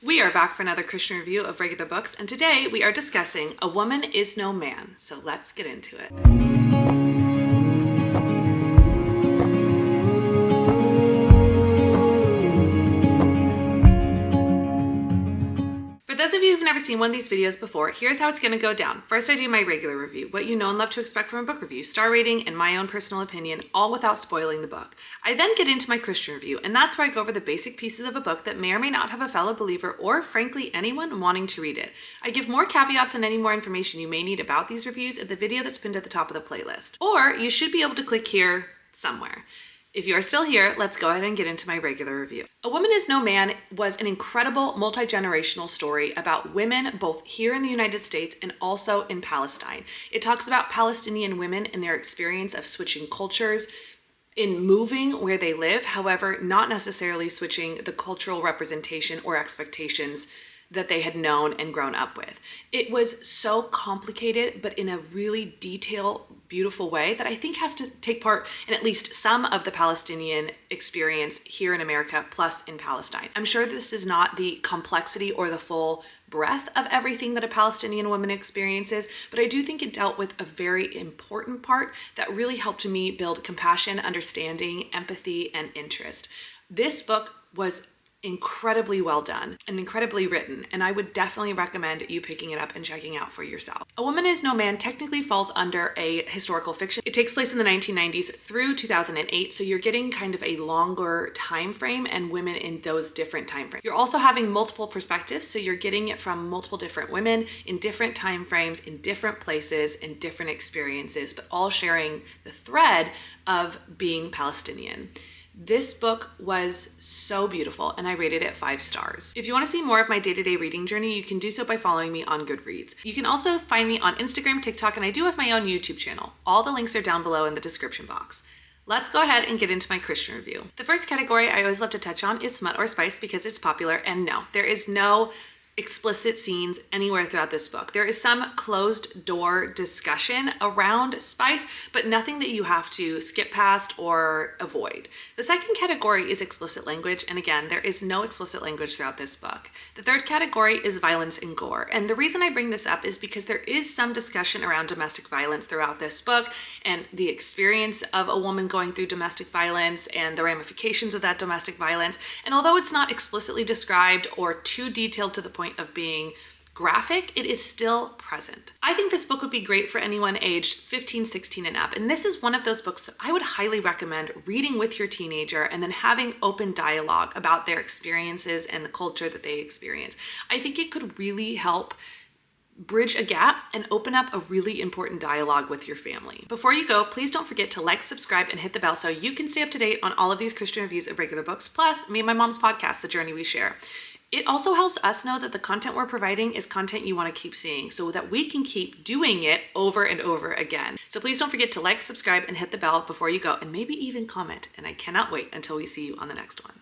We are back for another Christian review of regular books, and today we are discussing A Woman Is No Man, so let's get into it. For those of you who've never seen one of these videos before, here's how it's going to go down. First, I do my regular review, what you know and love to expect from a book review, star rating, and my own personal opinion, all without spoiling the book. I then get into my Christian review, and that's where I go over the basic pieces of a book that may or may not have a fellow believer or, frankly, anyone wanting to read it. I give more caveats and any more information you may need about these reviews at the video that's pinned at the top of the playlist. Or you should be able to click here somewhere. If you are still here, let's go ahead and get into my regular review. A Woman Is No Man was an incredible multi-generational story about women both here in the United States and also in Palestine. It talks about Palestinian women and their experience of switching cultures, in moving where they live, however, not necessarily switching the cultural representation or expectations that they had known and grown up with. It was so complicated, but in a really detailed, beautiful way that I think has to take part in at least some of the Palestinian experience here in America, plus in Palestine. I'm sure this is not the complexity or the full breadth of everything that a Palestinian woman experiences, but I do think it dealt with a very important part that really helped me build compassion, understanding, empathy, and interest. This book was incredibly well done and incredibly written, and I would definitely recommend you picking it up and checking out for yourself. A Woman Is No Man technically falls under a historical fiction. It takes place in the 1990s through 2008, so you're getting kind of a longer time frame and women in those different time frames. You're also having multiple perspectives, so you're getting it from multiple different women in different time frames, in different places, in different experiences, but all sharing the thread of being Palestinian. This book was so beautiful, and I rated it 5 stars. If you want to see more of my day-to-day reading journey, you can do so by following me on Goodreads. You can also find me on Instagram, TikTok, and I do have my own YouTube channel. All the links are down below in the description box. Let's go ahead and get into my Christian review. The first category I always love to touch on is smut or spice because it's popular, and no, there is no explicit scenes anywhere throughout this book. There is some closed door discussion around spice, but nothing that you have to skip past or avoid. The second category is explicit language, and again, there is no explicit language throughout this book. The third category is violence and gore, and the reason I bring this up is because there is some discussion around domestic violence throughout this book and the experience of a woman going through domestic violence and the ramifications of that domestic violence. And although it's not explicitly described or too detailed to the point of being graphic, it is still present. I think this book would be great for anyone aged 15, 16 and up. And this is one of those books that I would highly recommend reading with your teenager and then having open dialogue about their experiences and the culture that they experience. I think it could really help bridge a gap and open up a really important dialogue with your family. Before you go, please don't forget to like, subscribe, and hit the bell so you can stay up to date on all of these Christian reviews of regular books, plus me and my mom's podcast, The Journey We Share. It also helps us know that the content we're providing is content you want to keep seeing so that we can keep doing it over and over again. So please don't forget to like, subscribe, and hit the bell before you go, and maybe even comment. And I cannot wait until we see you on the next one.